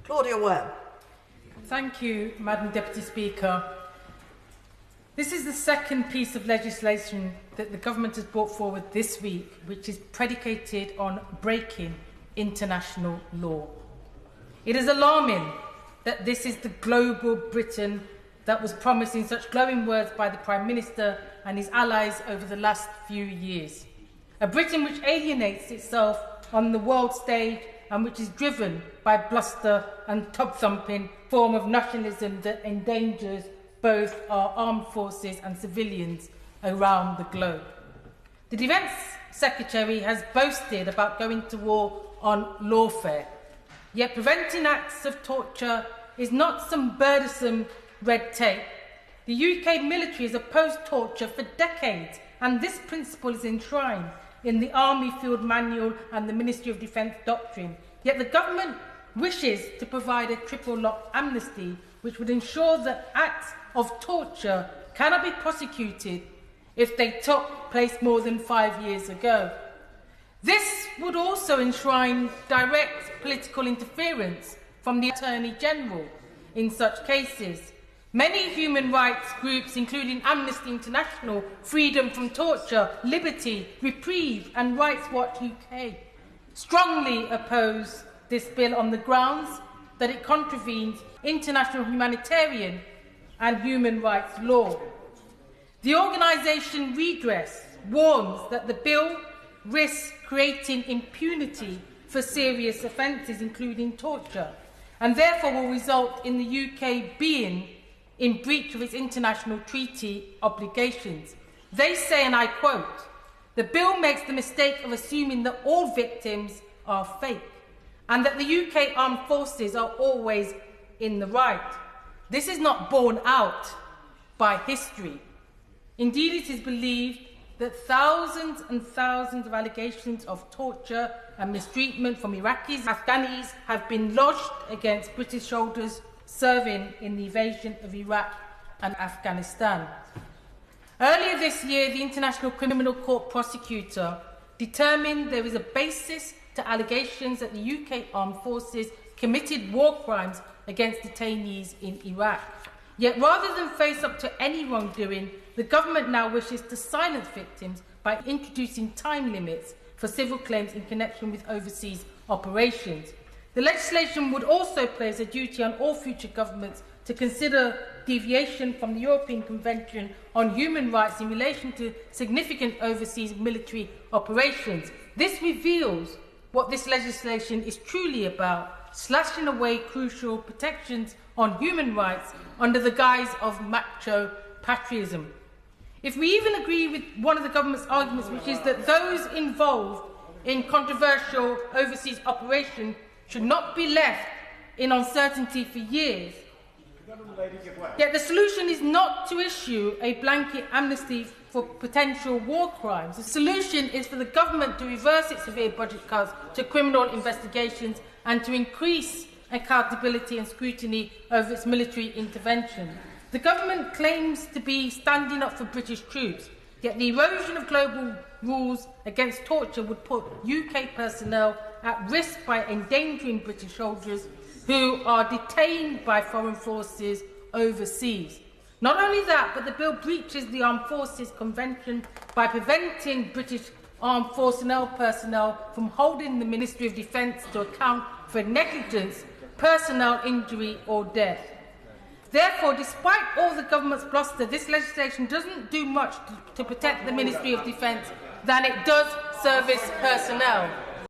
Claudia Webbe. Thank you, Madam Deputy Speaker. This is the second piece of legislation that the government has brought forward this week, which is predicated on breaking international law. It is alarming that this is the global Britain that was promised in such glowing words by the Prime Minister and his allies over the last few years. A Britain which alienates itself on the world stage and which is driven by bluster and tub-thumping form of nationalism that endangers both our armed forces and civilians around the globe. The Defence Secretary has boasted about going to war on lawfare, yet preventing acts of torture is not some burdensome red tape. The UK military has opposed torture for decades, and this principle is enshrined in the Army Field Manual and the Ministry of Defence Doctrine. Yet the government wishes to provide a triple-lock amnesty which would ensure that acts of torture cannot be prosecuted if they took place more than 5 years ago. This would also enshrine direct political interference from the Attorney General in such cases. Many human rights groups, including Amnesty International, Freedom from Torture, Liberty, Reprieve and Rights Watch UK, strongly oppose this bill on the grounds that it contravenes international humanitarian and human rights law. The organisation Redress warns that the bill risks creating impunity for serious offences, including torture, and therefore will result in the UK being in breach of its international treaty obligations. They say, and I quote, "The bill makes the mistake of assuming that all victims are fake and that the UK armed forces are always in the right. This is not borne out by history. Indeed, it is believed that thousands and thousands of allegations of torture and mistreatment from Iraqis and Afghanis have been lodged against British soldiers serving in the invasion of Iraq and Afghanistan." Earlier this year, the International Criminal Court prosecutor determined there is a basis to allegations that the UK armed forces committed war crimes against detainees in Iraq. Yet rather than face up to any wrongdoing, the government now wishes to silence victims by introducing time limits for civil claims in connection with overseas operations. The legislation would also place a duty on all future governments to consider deviation from the European Convention on Human Rights in relation to significant overseas military operations. This reveals what this legislation is truly about: slashing away crucial protections on human rights under the guise of macho patriotism. If we even agree with one of the government's arguments, which is that those involved in controversial overseas operations should not be left in uncertainty for years, yet the solution is not to issue a blanket amnesty for potential war crimes. The solution is for the government to reverse its severe budget cuts to criminal investigations and to increase accountability and scrutiny over its military intervention. The government claims to be standing up for British troops, yet the erosion of global rules against torture would put UK personnel at risk by endangering British soldiers who are detained by foreign forces overseas. Not only that, but the bill breaches the Armed Forces Convention by preventing British armed personnel from holding the Ministry of Defence to account for negligence, personnel injury or death. Therefore, despite all the government's bluster, this legislation doesn't do much to protect the Ministry of Defence than it does service personnel.